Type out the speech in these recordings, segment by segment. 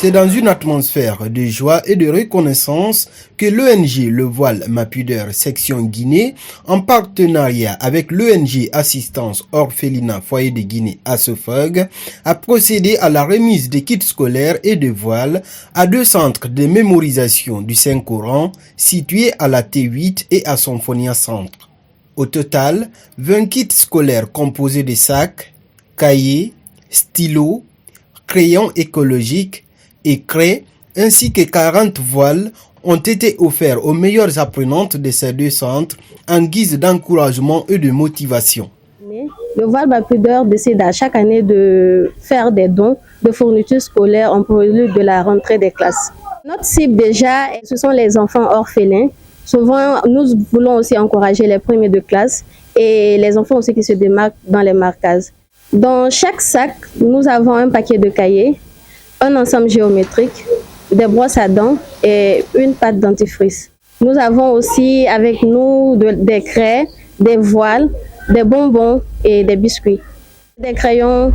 C'est dans une atmosphère de joie et de reconnaissance que l'ONG Le Voile Ma Pudeur section Guinée, en partenariat avec l'ONG Assistance Orphelinat Foyer de Guinée ASOFOG, a procédé à la remise des kits scolaires et de voiles à 2 centres de mémorisation du Saint-Coran situés à la T8 et à Symphonia Centre. Au total, 20 kits scolaires composés de sacs, cahiers, stylos, crayons écologiques et craie, ainsi que 40 voiles ont été offerts aux meilleures apprenantes de ces 2 centres en guise d'encouragement et de motivation. Le Voile Ma Pudeur décide à chaque année de faire des dons de fournitures scolaires en prélude de la rentrée des classes. Notre cible déjà, ce sont les enfants orphelins. Souvent, nous voulons aussi encourager les premiers de classe et les enfants aussi qui se démarquent dans les marquages. Dans chaque sac, nous avons un paquet de cahiers, un ensemble géométrique, des brosses à dents et une pâte dentifrice. Nous avons aussi avec nous des craies, des voiles, des bonbons et des biscuits, des crayons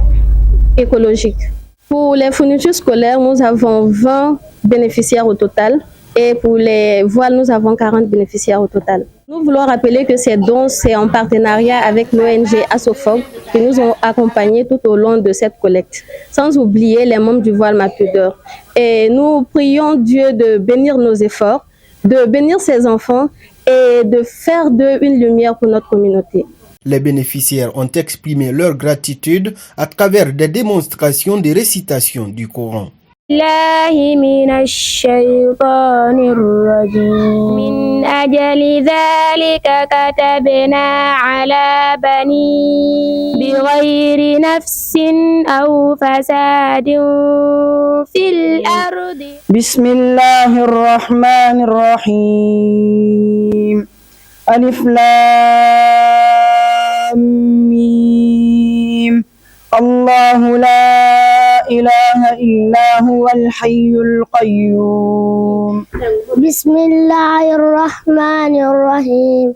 écologiques. Pour les fournitures scolaires, nous avons 20 bénéficiaires au total et pour les voiles, nous avons 40 bénéficiaires au total. Nous voulons rappeler que ces dons, c'est en partenariat avec l'ONG ASOFOG qui nous ont accompagnés tout au long de cette collecte, sans oublier les membres du Voile Ma Pudeur. Et nous prions Dieu de bénir nos efforts, de bénir ses enfants et de faire d'eux une lumière pour notre communauté. Les bénéficiaires ont exprimé leur gratitude à travers des démonstrations de récitation du Coran. الله من الشيطان الرجيم من أجل ذلك كتبنا على بني بغير نفس أو فساد في الأرض بسم الله الرحمن الرحيم ألف لام ميم الله لا إله إلا هو الحي القيوم بسم الله الرحمن الرحيم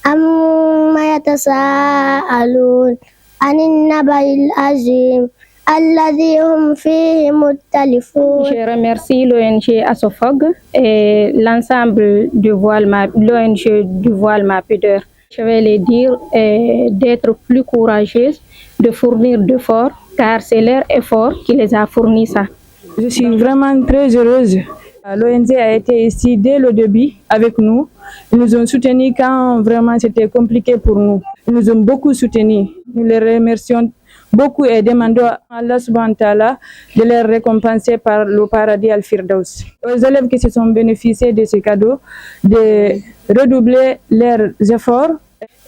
أما يتساءلون عن النبأ العظيم الذي هم فيه مختلفون. Je remercie l'ONG ASOFOG et l'ensemble du l'ONG du Voile Ma Pudeur. Je vais les dire d'être plus courageuses, de fournir d'efforts, car c'est leur effort qui les a fournis ça. Je suis vraiment très heureuse. L'ONG a été ici dès le début avec nous. Ils nous ont soutenus quand vraiment c'était compliqué pour nous. Ils nous ont beaucoup soutenus. Nous les remercions beaucoup et demandons à Allah subhanahu wa ta'ala de les récompenser par le paradis al-Firdaus. Aux élèves qui se sont bénéficiés de ce cadeau, de redoubler leurs efforts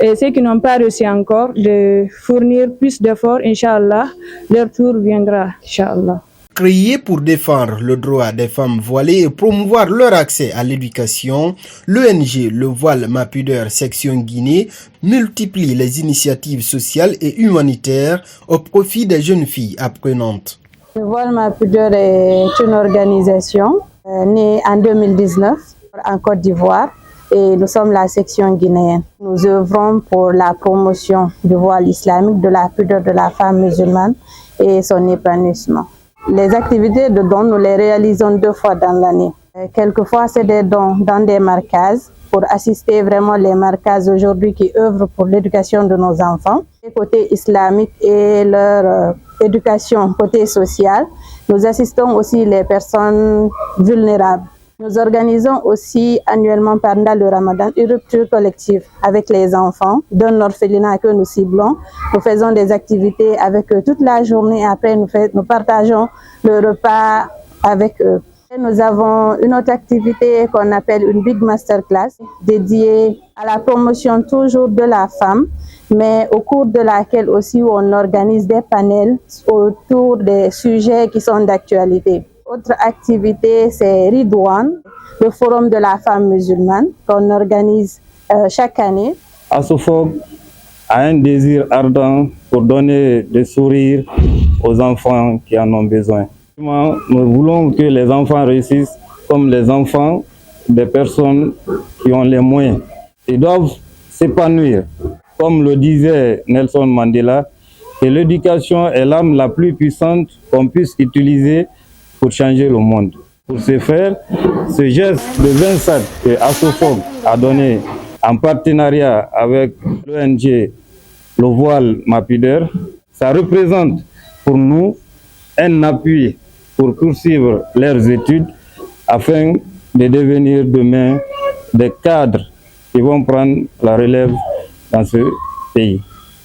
et ceux qui n'ont pas reçu encore, de fournir plus d'efforts, Inch'Allah, leur tour viendra, Inch'Allah. Créé pour défendre le droit des femmes voilées et promouvoir leur accès à l'éducation, l'ONG Le Voile Ma Pudeur section Guinée multiplie les initiatives sociales et humanitaires au profit des jeunes filles apprenantes. Le Voile Ma Pudeur est une organisation née en 2019 en Côte d'Ivoire et nous sommes la section guinéenne. Nous œuvrons pour la promotion du voile islamique, de la pudeur de la femme musulmane et son épanouissement. Les activités de dons, nous les réalisons 2 fois dans l'année. Quelquefois, c'est des dons dans des marcages pour assister vraiment les marcages aujourd'hui qui œuvrent pour l'éducation de nos enfants. Côté islamique et leur éducation côté social, nous assistons aussi les personnes vulnérables. Nous organisons aussi annuellement pendant le Ramadan une rupture collective avec les enfants d'un orphelinat que nous ciblons. Nous faisons des activités avec eux toute la journée. Après, nous partageons le repas avec eux. Et nous avons une autre activité qu'on appelle une Big Masterclass dédiée à la promotion toujours de la femme, mais au cours de laquelle aussi on organise des panels autour des sujets qui sont d'actualité. Autre activité, c'est Ridouane, le forum de la femme musulmane qu'on organise chaque année. ASOFOG a un désir ardent pour donner des sourires aux enfants qui en ont besoin. Nous voulons que les enfants réussissent comme les enfants des personnes qui ont les moyens. Ils doivent s'épanouir. Comme le disait Nelson Mandela, que l'éducation est l'arme la plus puissante qu'on puisse utiliser pour changer le monde. Pour ce faire, ce geste de 20 sacs que Assofog a donné en partenariat avec l'ONG Le Voile Ma Pudeur, ça représente pour nous un appui pour poursuivre leurs études afin de devenir demain des cadres qui vont prendre la relève dans ce pays.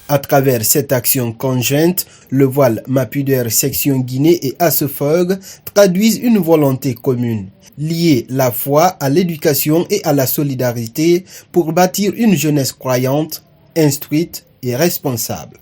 À travers cette action conjointe, le Voile Ma Pudeur section Guinée et Assofog traduisent une volonté commune, lier la foi à l'éducation et à la solidarité pour bâtir une jeunesse croyante, instruite et responsable.